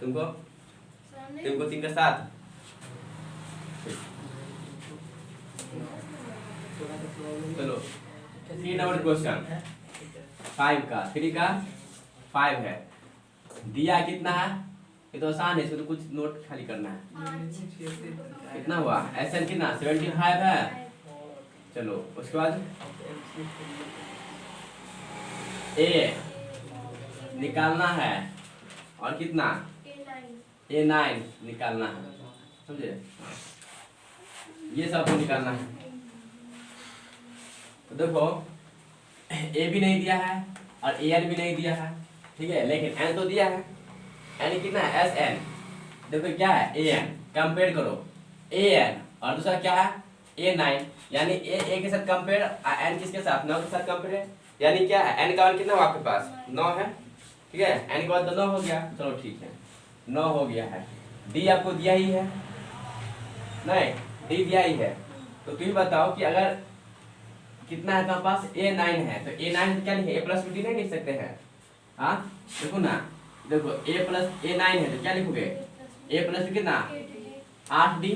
तुमको? तुमको 3 के साथ चलो 3 नंबर क्वेश्चन 5 का 3 का 5 है, दिया कितना है? ये तो आसान है, इसमें तो कुछ नोट खाली करना है। कितना हुआ? एसएन कितना 75 है। चलो उसके बाद ए निकालना है और कितना A9 निकालना है, समझे? ये सब को निकालना है। तो देखो ए भी नहीं दिया है और AN भी नहीं दिया है, ठीक है, लेकिन N तो दिया है। N कितना है? SN। देखो क्या है? AN। कंपेयर करो AN और दूसरा क्या है? A9, यानी A के साथ कंपेयर, N किसके साथ? 9 के साथ कंपेयर, यानी क्या है? N का मान कितना हो आपके पास? 9 है, ठीक है। N का मान तो 9 हो गया, चलो ठीक है 9 हो गया है। D आपको दिया ही है, नहीं D दिया ही है, तो तुम बताओ कि अगर कितना है तुम्हारे पास? A9 है, तो A9 क्या लिखे? A प्लस D नहीं लिख सकते हैं? हाँ देखो ना, देखो A प्लस A9 है तो क्या लिखोगे? A प्लस कितना? 8D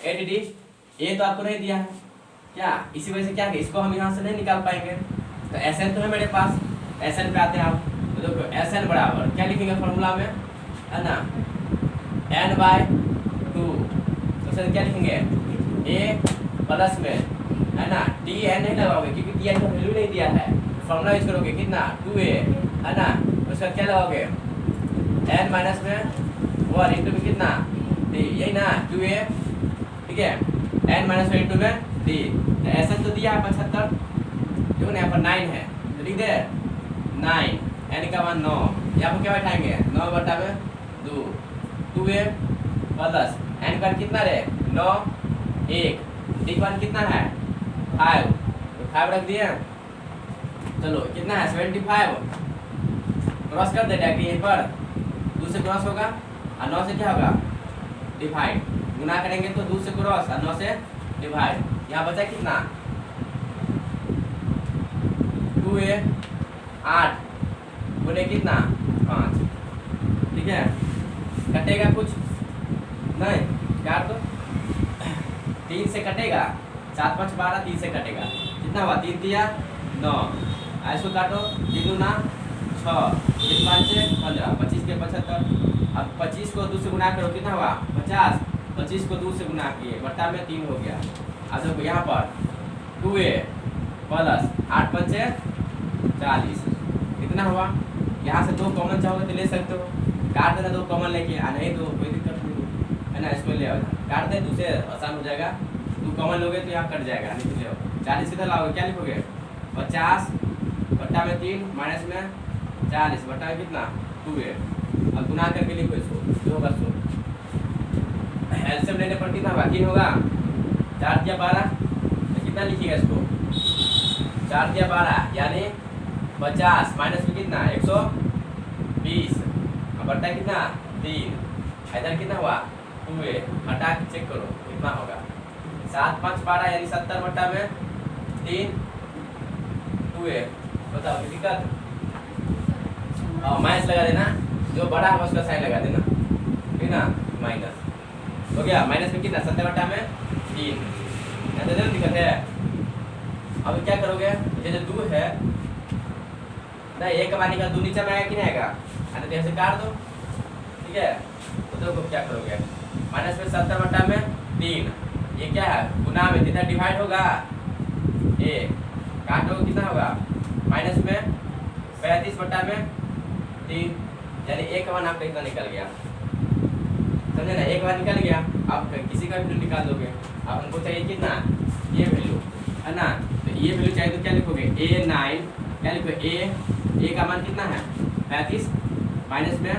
8D। A तो आपको नहीं दिया है क्या, इसी वजह से क्या है, इसको हम यहाँ से नहीं निकाल पाएंगे। तो SN तो है मेरे पास, SN पे आते हैं आप। तो देखो SN बराबर क्या लिखेंगे फॉर्मूला में, है ना, N/2। तो सर क्या लिखेंगे? A प्लस में, है ना, DN नहीं लगाओगे क्योंकि DN का वैल्यू नहीं दिया है। फॉर्मूला यूज करोगे कितना? 2A, है ना, उसका क्या लगाओगे? N माइनस में 1 इंटू में कितना? D, यही ना 2A, ठीक है। N माइनस 1 इंटू में D। तो SN तो दिया है 75, देखो ना यहाँ पर 9 है तो लिख दे 9, N का मान 9, यहाँ पर क्या बैठाएंगे? 9 बटा में 2, 2A प्लस N का कितना रे? 9, 1, D का मान कितना है? 5, तो 5 रख दिए। चलो कितना है? 75। क्रॉस कर दे डायरेक्ट यहीं पर, 2 से क्रॉस होगा और 9 से क्या होगा? डिवाइड। गुना करेंगे तो 2 से क्रॉस और 9 से डिवाइड। यहाँ बचा कितना? 2A 8 गुने कितना? 5, ठीक है। कटेगा कुछ नहीं, काट दो, 3 से कटेगा, 7 5 12, 3 से कटेगा, कितना हुआ? 3 दिया 9, ऐसो काटो, 3 दूना 6, 3 5 15, 25 के 75। अब 25 को 2 से गुना करो, कितना हुआ? 50, 25 को 2 से गुना किए, बट्टा में 3 हो गया। अब देखो यहाँ पर 2A प्लस 8 पंचे 40, कितना हुआ? यहाँ से 2 कॉमन चाहोगे तो ले सकते हो, काट देना 2 कॉमन लेके, नहीं तो कोई दिक्कत नहीं, है ना, इसको ले आओ, काट दे, दूसरे आसान हो जाएगा। 2 कॉमन लोगे तो यहाँ कट जाएगा, नहीं तो ले आओ। 40 किधर लाओगे? क्या लिखोगे? 50 बट्टा में 3 माइनस में 40 बट्टा में कितना? 2A। अब गुना करके लिखो इसको, जो होगा सो। एलसीएम लेने पर कितना होगा? 3 होगा, 4 या 12, तो कितना लिखिएगा इसको? 4 या 12 यानी 50 माइनस में कितना? 120, अब बट्टा कितना? 3, इधर कितना हुआ? 2A, हटा के चेक करो कितना होगा? 7 5 12 यानी 70 बट्टा में 3 2A। बताओ कोई दिक्कत? माइनस लगा देना, जो बड़ा है उसका साइन लगा देना, ठीक ना, माइनस हो गया। माइनस में कितना? 70 बट्टा में 3, ऐसा दिक्कत है। अब क्या करोगे? ये जो 2 है ना, 1 का मान निकाल, 2 नीचे में आएगा कि नहीं आएगा? तो ऐसे काट दो, ठीक है। तो देखो क्या करोगे? माइनस में 70 बट्टा में 3, ये क्या है? गुना में कितना डिवाइड होगा? A, काटो कितना होगा? माइनस में 35 बट्टा में 3, यानी 1 का मान आपका इतना निकल गया, समझे ना, 1 मान निकल गया। आप किसी का वैल्यू निकाल दोगे, अब हमको चाहिए कितना? ये वैल्यू, है ना, तो ये वैल्यू चाहिए तो क्या लिखोगे? A9, क्या लिखोगे? A का मान कितना है? 35 माइनस में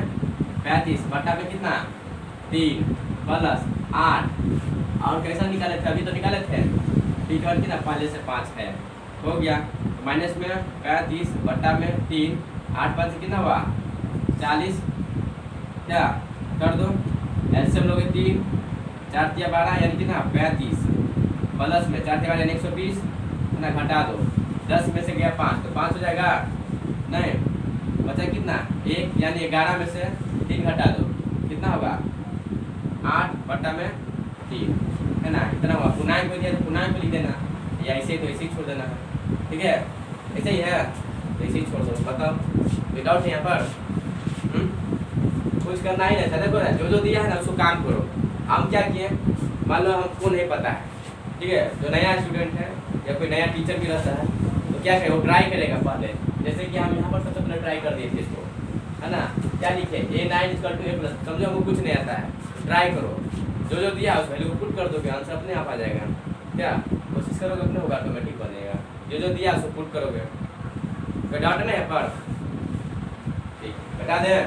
35 बट्टा में कितना? 3 प्लस 8, और कैसा निकाले थे? अभी तो निकाले थे, ठीक है कितना? 5 से 5 है, हो गया। माइनस में 35 बट्टा में 3, 8 5 कितना हुआ? 40, क्या कर दो? एलसीएम लोगे 3, 4 या 12 यानी कितना? 35 प्लस में 4 यानी 120, ना घटा दो, 10 में से गया 5 तो 5 हो जाएगा, नहीं बचा कितना? 1, यानी 11 में से 3 घटा दो, कितना होगा 8/3 है ना, इतना होगा। पूर्णांक को दिया तो पूर्णांक को लिख देना, या ऐसे तो ऐसे ही छोड़ देना है, ठीक है, ऐसे ही है, ऐसे ही छोड़ दो। बताओ विदाउट यहाँ पर कुछ करना ही नहीं था। देखो ना, जो दिया है ना उसको काम करो। हम क्या किए, मान लो हमको नहीं पता है, ठीक है, जो नया स्टूडेंट है या कोई नया टीचर भी रहता है तो क्या करेगा, वो ट्राई करेगा पहले। जैसे कि हम यहाँ पर सबसे पहले ट्राई कर दिए थे इसको, है ना, क्या लिखे A9 = A+। समझो हमको कुछ नहीं आता है, ट्राई करो, जो दिया उस वैल्यू को पुट कर दोगे, आंसर अपने आप आ जाएगा। क्या कोशिश करोगे, अपने होगा, ऑटोमेटिक बनेगा। जो दिया उसको पुट करोगे। कोई डाउट नहीं है पर, ठीक, बता दें,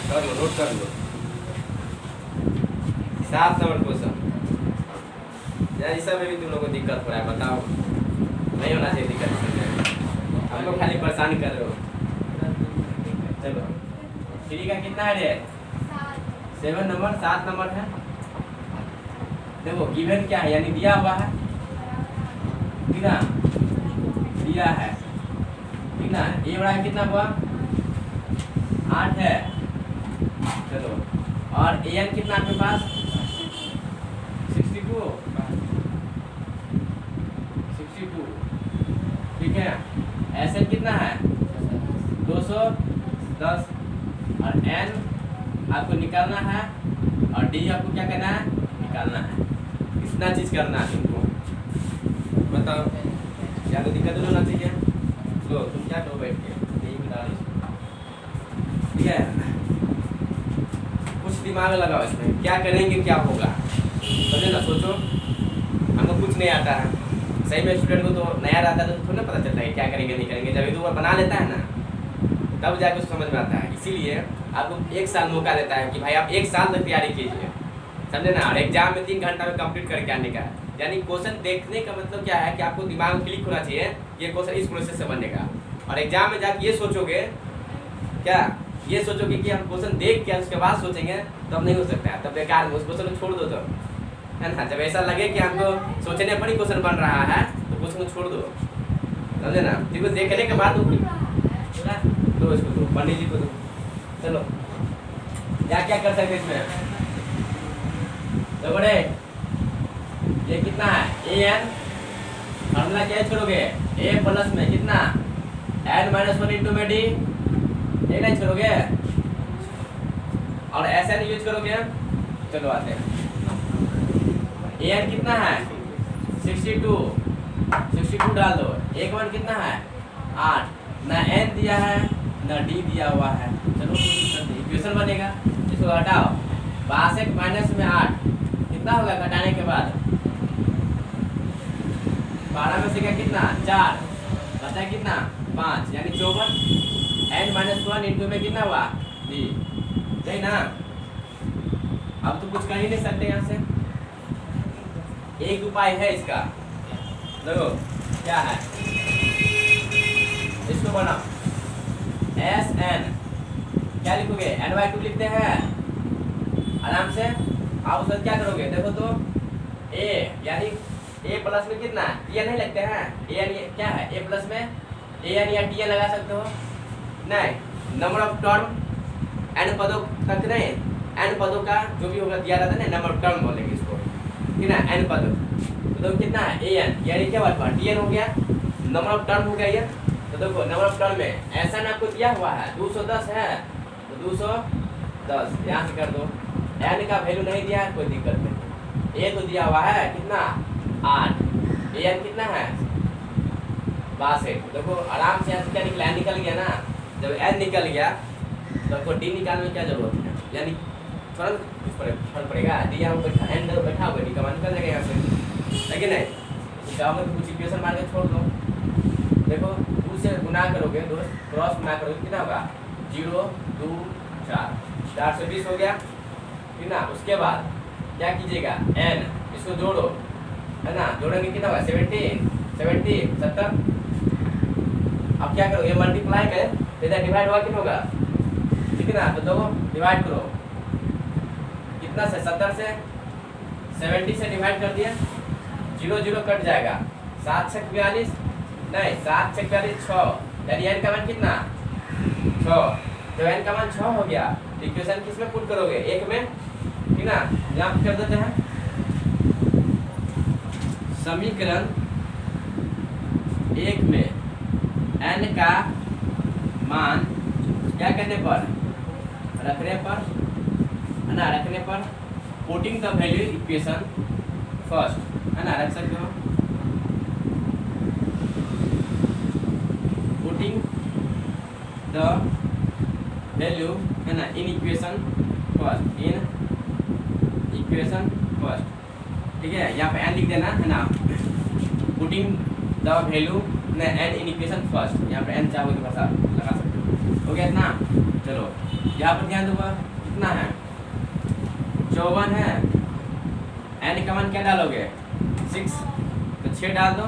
कर लो, नोट कर लो। 7 नंबर क्वेश्चन। यार इस सब में भी तुम लोगों को दिक्कत हो रहा है, बताओ, नहीं होना चाहिए दिक्कत इसमें, हम लोग खाली परेशान कर रहे हो। चलो 3 का कितना है रे, 7 नंबर, 7 नंबर है। देखो गिवन क्या है, यानी दिया हुआ है, ठीक ना, दिया है, ठीक ना। ये बड़ा कितना हुआ 8 है। चलो, और an कितना आपके पास 62, ठीक है। SN कितना है 210, और n आपको निकालना है, और d आपको क्या करना है, निकालना है। इतना चीज करना है तुमको, बताओ क्या तो दिक्कत नहीं होना चाहिए। लो तुम क्या करो बैठ के, यही बता रही, ठीक है। कुछ दिमाग लगाओ इसमें, क्या करेंगे क्या होगा, समझे ना, सोचो। हमको कुछ नहीं आता है, सही में स्टूडेंट को तो नया रहता है तो थोड़ा ना पता चलता है क्या करेंगे नहीं करेंगे। जब एक दो बार बना लेता है ना तब जाके उसको समझ में आता है। इसीलिए आपको 1 साल मौका देता है कि भाई आप 1 साल तक तैयारी कीजिए, समझे ना। और एग्जाम में 3 घंटा में कंप्लीट करके आने का, यानी क्वेश्चन देखने का मतलब क्या है कि आपको दिमाग में क्लिक होना चाहिए, ये क्वेश्चन इस प्रोसेस से बनेगा। और एग्जाम में जाके ये सोचोगे, क्या ये सोचोगे कि हम क्वेश्चन देख के उसके बाद सोचेंगे, तब नहीं हो सकता है, तब बेकार में उस क्वेश्चन को छोड़ दो, तो है ना। जब ऐसा लगे कि हमको सोचने पर ही क्वेश्चन बन रहा है तो क्वेश्चन को छोड़ दो, समझे ना। देखो देखने के बाद दो इसको, दो पंडित जी को दो। चलो क्या क्या कर सकते इसमें, तो बड़े ये कितना है an, फॉर्मूला क्या छोड़ोगे, a+ में कितना n-1 में d, ये नहीं छोड़ोगे, और SN यूज करोगे। चलो आते हैं, an कितना है 62 डाल दो, 1 कितना है 8, ना n दिया है ना d दिया हुआ है। चलो इक्वेशन बनेगा, इसको हटाओ, 62 में 8 कितना होगा घटाने के बाद, 12 में से क्या कितना 4 बचा कितना 5, यानी 54, n-1 इंटू में कितना हुआ d, सही ना। अब तो कुछ कर ही नहीं सकते यहाँ से, एक उपाय है इसका, देखो क्या है, इसको बनाओ SN, क्या लिखोगे n/2 लिखते हैं आराम से। आप उसका क्या करोगे, देखो तो a यानी a+ में कितना tn नहीं लगते हैं, an क्या है a+ में an या tn लगा सकते हो, नहीं नंबर ऑफ टर्म n पदों तक, नहीं n पदों का जो भी होगा दिया रहता है ना, नंबर ऑफ टर्म बोलेंगे इसको, ठीक है ना। n पद तो कितना है an, यानी क्या बात tn हो गया, नंबर ऑफ टर्म हो गया ये। तो देखो नंबर ऑफ टर्म में ऐसा ना आपको दिया हुआ है 210 है, तो 210 यहाँ से कर दो। n का वैल्यू नहीं दिया है, कोई दिक्कत नहीं, a तो दिया हुआ है कितना 8, an कितना है 62। देखो आराम से यहाँ से क्या निकला, n निकल गया ना। जब n निकल गया तो आपको d निकालने में क्या जरूरत है, यानी तुरंत फर्क पड़ेगा, d यहाँ बैठा n बैठा हुआ, d का मान निकल जाएगा यहाँ से, लेकिन नहीं गाँव में कुछ इक्वेशन मार के छोड़ दो। देखो 2 से गुना करोगे, 2 क्रॉस गुना करोगे कितना होगा 0 2 4, 420 हो गया, ठीक ना। उसके बाद क्या कीजिएगा n, इसको जोड़ो, है ना, जोड़ेंगे कितना होगा 70 70। अब क्या करोगे, मल्टीप्लाई करें इधर डिवाइड होगा कितना होगा, ठीक है ना। तो देखो डिवाइड करो, कितना से 70 से 70 से डिवाइड कर दिया, 0 0 कट जाएगा, 7 6 42, नहीं 7 6 42 6, यानी n का मान कितना 6, तो n का मान 6 हो गया। इक्वेशन किस में पुट करोगे? एक में, ठीक ना। यहाँ पे कर देते हैं समीकरण एक में n का मान क्या करने पर, रखने पर, है ना, रखने पर putting the value equation first, है ना, रख सकते हो। पुटिंग द वैल्यू, है ना, in equation first, in equation first, ठीक है। यहाँ पे n लिख देना, है ना, putting the value n in equation first. यहाँ पे n चाहो तो भाषा लगा सकते हो। हो गया इतना। चलो यहाँ पर ध्यान दो, कितना है? 54 है। n का मान क्या डालोगे? 6, तो 6 डाल दो,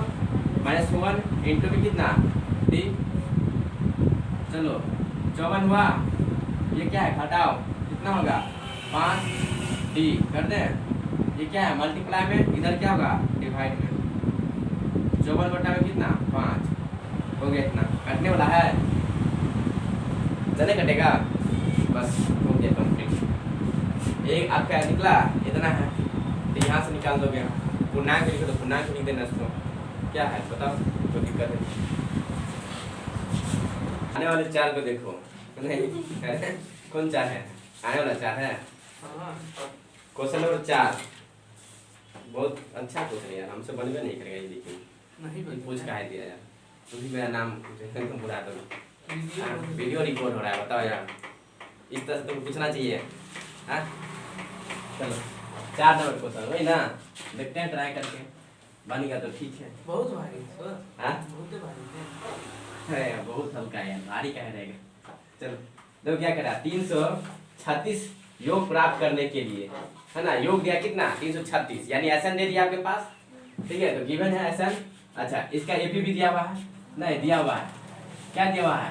-1 इंटू में कितना 3। चलो 54 हुआ, ये क्या है? घटाओ, कितना होगा? 5 d कर दे। ये क्या है? मल्टीप्लाई में, इधर क्या होगा? डिवाइड में। 54 बटा में कितना? 5। हो गया इतना। कटने वाला है, नहीं कटेगा, बस हो गया कंप्लीट। एक आपका निकला इतना है, तो यहाँ से निकाल दोगे। पूर्णांक लिखो तो पूर्णांक लिख देना इसको। क्या है बताओ, कोई दिक्कत है? आने वाले 4 को देखो। नहीं कौन 4 है? आने वाला 4 है। क्वेश्चन नंबर 4 बहुत अच्छा क्वेश्चन है यार, हमसे बनवे नहीं करेगा ये। लेकिन नहीं पूछ का है दिया यार, तुम मेरा नाम तुम बुरा दो। वीडियो रिकॉर्ड हो रहा है, बताओ यार, इस तरह से तुमको पूछना चाहिए। हाँ चलो 4 नंबर क्वेश्चन वही ना, देखते हैं ट्राई करके, बनेगा तो ठीक है। बहुत भारी है। हाँ बहुत भारी है। अरे बहुत हल्का है, भारी क्या रहेगा। चलो देखो क्या करा, 336 योग प्राप्त करने के लिए, है ना, योग दिया कितना? 336, यानी SN दे दिया आपके पास, ठीक है। तो गिवन है SN। अच्छा इसका AP भी दिया हुआ है, नहीं दिया हुआ है, क्या दिया हुआ है?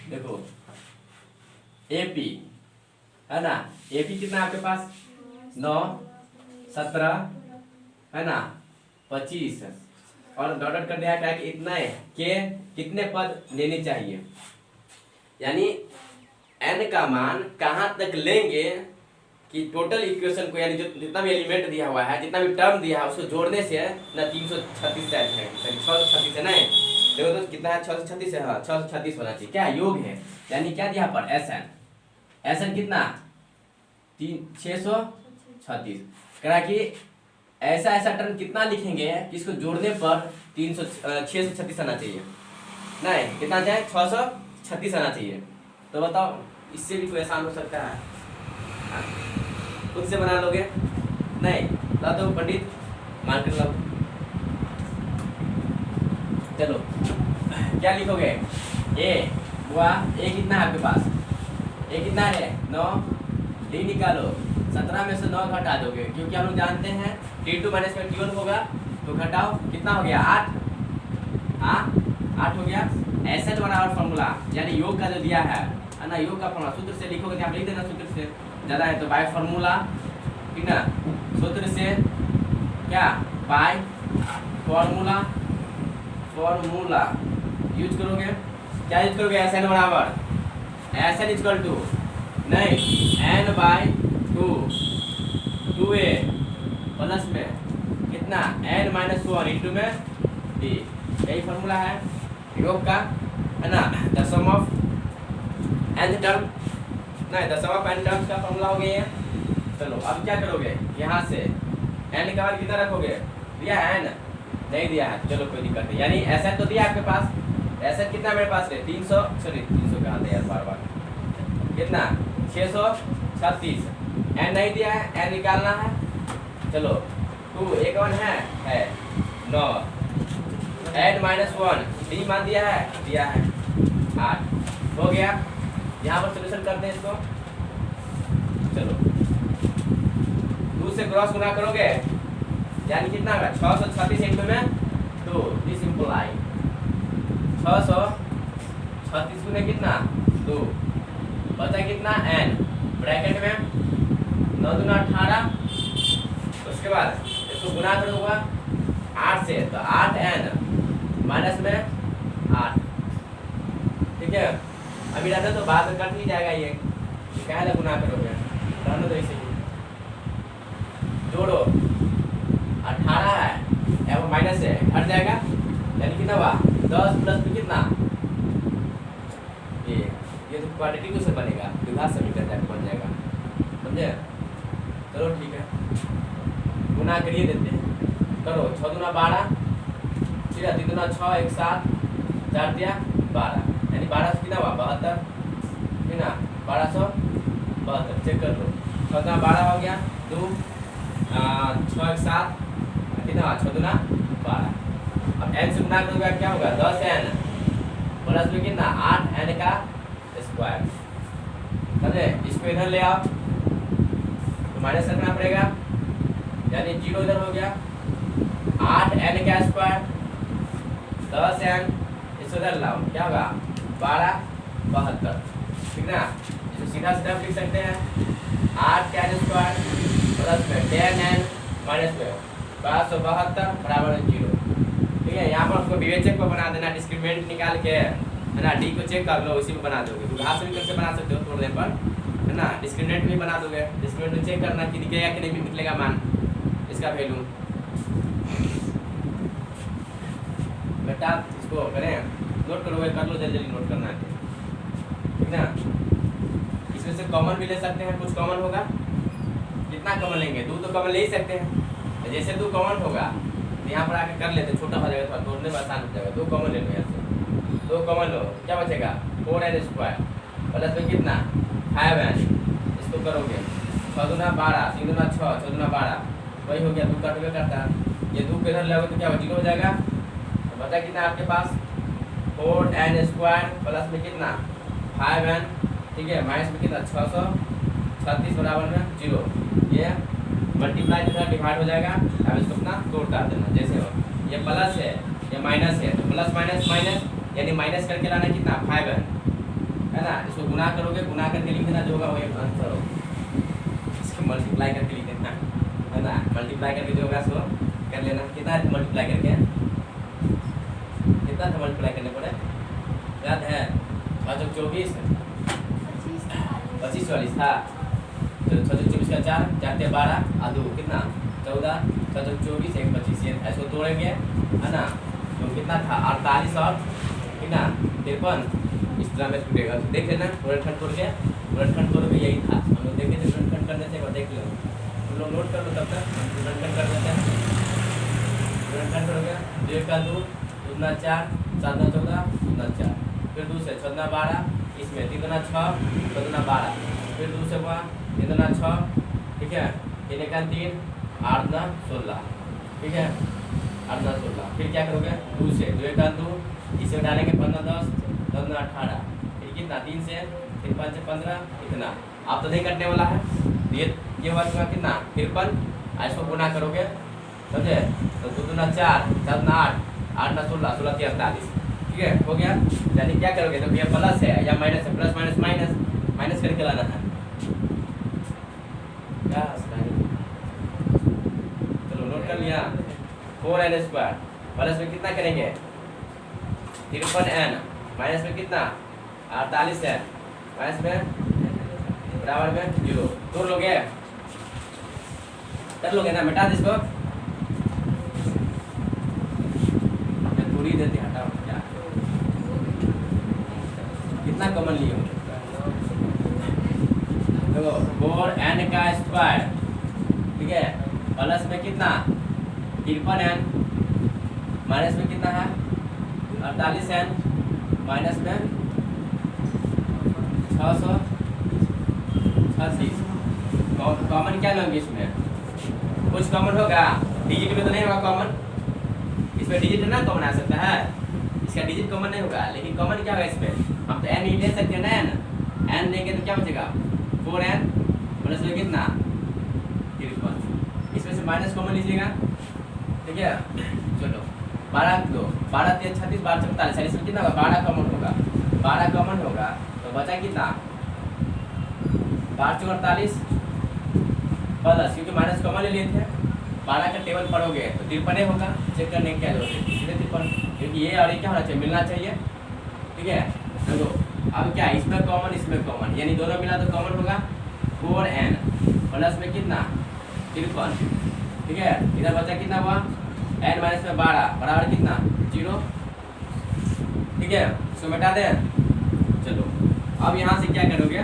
देखो AP, है ना, AP कितना आपके पास? 9, 17, है ना, 25, और डॉट कर दिया क्या कि इतना है के कितने पद लेने चाहिए, यानी n का मान कहाँ तक लेंगे कि टोटल इक्वेशन को, यानी जो जितना भी एलिमेंट दिया हुआ है, जितना भी टर्म दिया है, उसको जोड़ने से ना 336 है, सॉरी 636 है, नहीं देखो तो कितना है? 636 है। हाँ 636 होना चाहिए। क्या योग है, यानी क्या दिया पर SN कितना? 636। करा कि ऐसा टर्म कितना लिखेंगे कि इसको जोड़ने पर 636 आना चाहिए, नहीं कितना चाहिए? 636 आना चाहिए। तो बताओ इससे भी कोई आसान हो सकता है? खुद से बना लोगे? नहीं ला दो पंडित, मान कर लो। चलो क्या लिखोगे? A हुआ, A कितना है आपके पास? A कितना है? 9। D निकालो, 17 में से 9 घटा दोगे, क्योंकि हम लोग जानते हैं T2 माइनस में T1 होगा, तो घटाओ, कितना हो गया? 8। 8 हो गया। SN बराबर फॉर्मूला, यानी योग का जो दिया है ना, योग का फॉर्मूला सूत्र से लिखोगे, आप लिख देना सूत्र से, ज़्यादा है तो बाय फॉर्मूला, ठीक ना, सूत्र से क्या? बाय फॉर्मूला यूज करोगे। क्या यूज करोगे? SN बराबर SN इक्वल टू, नहीं n बाय 2a प्लस में कितना? n माइनस 1 इंटू में d। यही फॉर्मूला है योग का, है ना। The sum of n term, नहीं the sum of n terms का फॉर्मूला हो गया है। चलो अब क्या करोगे? यहाँ से n का मान कितना रखोगे? दिया है n, नहीं दिया है, चलो कोई दिक्कत नहीं। यानी SN तो दिया आपके पास, SN कितना मेरे पास है? 300 कहाँ थे यार, बार कितना? 636। n नहीं दिया है, n निकालना है। चलो 2 एक 1 है 9, n माइनस 1 d मान दिया है 8। हो गया। यहाँ पर सोल्यूशन करते हैं इसको। चलो 2 से क्रॉस गुना करोगे, यानी कितना होगा? 636 इंटू में 2, दिस इम्प्लाई 636 गुने कितना? 2, बचा कितना? n, ब्रैकेट में 9 दूना 18, उसके बाद इसको गुना करूँगा 8 से, तो 8n माइनस में 8, ठीक है। अभी रहता तो बाद में कट नहीं जाएगा ये क्या है गुना करोगे रहने दो ऐसे ही जोड़ो 18 है या वो माइनस है हट जाएगा यानी कितना हुआ 10 प्लस में कितना ये तो क्वाड्रेटिक क्वेश्चन बनेगा द्विघात समीकरण जाके बन जाएगा समझे। चलो ठीक है गुना करिए देते हैं करो 6 दूना 12 ठीक है 3 दूना 6 1 7 4 दिया 12 यानी 12 से कितना हुआ 72 है ना 1272 चेक कर लो 6 दूना 12 हो गया 2 6 1 7 कितना हुआ 6 दूना 12 अब n से गुना करोगे क्या होगा 10n प्लस में कितना 8n का स्क्वायर समझे। इसको इधर ले आओ तो माइनस रखना पड़ेगा यानी 0 इधर हो गया 8n का स्क्वायर 10n इसको इधर लाओ क्या होगा 1272 ठीक ना। इसको सीधा सीधा लिख सकते हैं 8n स्क्वायर प्लस में 10n माइनस में 1272 बराबर 0 ठीक है। यहाँ पर उसको विवेचक को बना देना डिस्क्रिमिनेंट निकाल के है ना डी को चेक कर लो उसी में बना दोगे द्विघात समीकरण से बना सकते हो तोड़ने पर है ना। डिस्क्रिमिनेंट भी बना दोगे डिस्क्रिमिनेंट में चेक करना कि दिखेगा कि नहीं निकलेगा मान इसका वैल्यू बेटा इसको करें नोट करोगे कर लो जल्दी जल्दी नोट करना है ठीक ना। इसमें से कॉमन भी ले सकते हैं कुछ कॉमन होगा कितना कॉमन लेंगे 2 तो कॉमन ले ही सकते हैं जैसे 2 कॉमन होगा तो यहाँ पर आके कर लेते छोटा हो जाएगा थोड़ा तोड़ने में आसान हो जाएगा 2 कॉमन ले लो यहाँ से 2 कॉमन लो क्या बचेगा 4n स्क्वायर प्लस में कितना 5n इसको करोगे 6 दूना 12 3 दूना 6 6 दूना 12 वही हो गया 2 कट करता ये 2 के इधर लोगे तो क्या 0 हो जाएगा तो बचा कितना आपके पास 4n स्क्वायर प्लस में कितना 5n ठीक है माइनस में कितना 636 बराबर में 0 ये मल्टीप्लाई के साथ डिवाइड हो जाएगा। अब इसको अपना तोड़ डाल देना जैसे हो ये प्लस है ये माइनस है तो प्लस माइनस माइनस यानी माइनस करके लाना कितना 5n है ना। इसको गुना करोगे गुना करके लिख देना जो होगा वही आंसर हो इसको मल्टीप्लाई करके लिख देना है ना। मल्टीप्लाई करके जो होगा सो कर लेना कितना है मल्टीप्लाई करके कितना था मल्टीप्लाई करने पड़े याद है 24 25 44 था तो 24 का 4 4 × 12 और 2 कितना 14 24 1 25 ऐसे तोड़ेंगे है ना तो कितना था 48 और कितना 53 इस तरह में टूटेगा तो देख लेना गुणनखंड तोड़ के गुणनखंड तोड़ के यही था हम लोग देखे थे गुणनखंड करने से देख लो तुम लोग नोट कर लो तब तक गुणनखंड कर देते हैं। गुणनखंड हो गया 2 का 2 2 गुना 4 7 गुना 14 गुना 4 फिर 2 से 6 गुना 12 इसमें 3 गुना 6 6 गुना 12 फिर 2 से हुआ 3 गुना 6 ठीक है 3 का 3 8 गुना 16 ठीक है 8 गुना 16 फिर क्या करोगे 2 से 2 का 2 इसे डालेंगे 15 10 10 गुना 18 फिर कितना 3 से 3 5 से 15 इतना आप तो नहीं कटने वाला है ये हुआ तुम्हारा कितना 53 इसको गुना करोगे समझे तो 2 गुना 4 7 गुना 8 8 गुना 16 16 3 48 ठीक है हो गया। यानी क्या करोगे तो ये प्लस है या माइनस है प्लस माइनस माइनस माइनस करके लाना है क्या चलो नोट कर लिया 4n स्क्वायर प्लस में कितना करेंगे 53n माइनस में कितना 48n माइनस में बराबर में 0 तोड़ लोगे कर लोगे ना मिटा दे इसको थोड़ी देते हटाओ क्या कितना कॉमन लिए देखो 4n का स्क्वायर ठीक है प्लस में कितना 53n माइनस में कितना है 48n माइनस में 636 कॉमन क्या लोगे इसमें कुछ कॉमन होगा डिजिट में तो नहीं होगा कॉमन इसमें डिजिट ना कॉमन आ सकता है इसका डिजिट कॉमन नहीं होगा लेकिन कॉमन क्या होगा इसमें हम तो n ही ले सकते हैं ना n लेंगे तो क्या बचेगा 4n प्लस में कितना 53 इसमें से माइनस कॉमन लीजिएगा ठीक है। चलो 12 2 12 3 36 12 47 इसमें कितना होगा 12 कॉमन होगा 12 कॉमन होगा तो बचा कितना 12 48 प्लस क्योंकि माइनस कॉमन ले लिए थे 12 का टेबल पढ़ोगे तो 53 होगा चेक करने की क्या जरूरत है सीधे 53 क्योंकि ये और ये क्या होना चाहिए मिलना चाहिए ठीक है। देखो अब क्या इसमें कॉमन, यानी दोनों मिला तो कॉमन होगा 4n प्लस में कितना 53, ठीक है। इधर बचा कितना हुआ n माइनस में 12 बराबर कितना 0, ठीक है। इसको मिटा दें। चलो अब यहाँ से क्या करोगे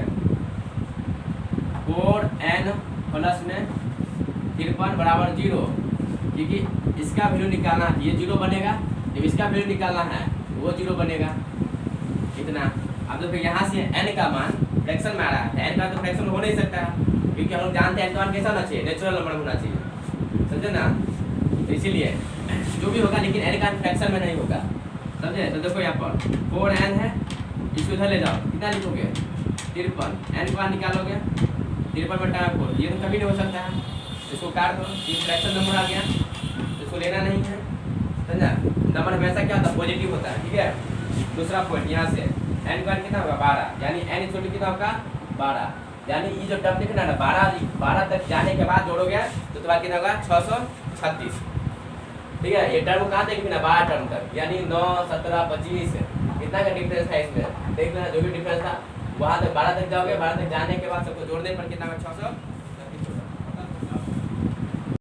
4n प्लस में 53 बराबर 0, क्योंकि इसका वैल्यू निकालना है, ये 0 बनेगा, जब इसका वैल्यू निकालना है वो 0 बनेगा। इतना अब देखो यहाँ से n का मान फ्रैक्शन में आ रहा है, n का तो फ्रैक्शन हो नहीं सकता क्योंकि हम लोग जानते हैं n का मान कैसा होना चाहिए, नेचुरल नंबर होना चाहिए, समझे ना। तो इसीलिए जो भी होगा लेकिन n का फ्रैक्शन में नहीं होगा, समझे। तो देखो यहाँ पर 4n है, इसको इधर ले जाओ, कितना लिखोगे 53, n का मान निकालोगे 53 बटा 4, ये तो कभी नहीं हो सकता है, इसको काट दो, ये फ्रैक्शन नंबर आ गया, इसको लेना नहीं है, समझा। नंबर हमेशा क्या होता है पॉजिटिव होता है, ठीक है। दूसरा पॉइंट यहाँ से n का कितना होगा 12, यानी n इक्वल टू कितना होगा 12, यानी ये जो टर्म लिखना है ना 12 तक जाने के बाद जोड़ोगे तो तुम्हारा कितना होगा 636, ठीक है। ये टर्म कहाँ तक लिखना 12 टर्म तक, यानी 9 17 25 कितना का डिफरेंस है इसमें, देख लेना जो भी डिफरेंस था वहाँ तक 12 तक जाओगे, 12 तक जाने के बाद सबको जोड़ने पर कितना होगा 600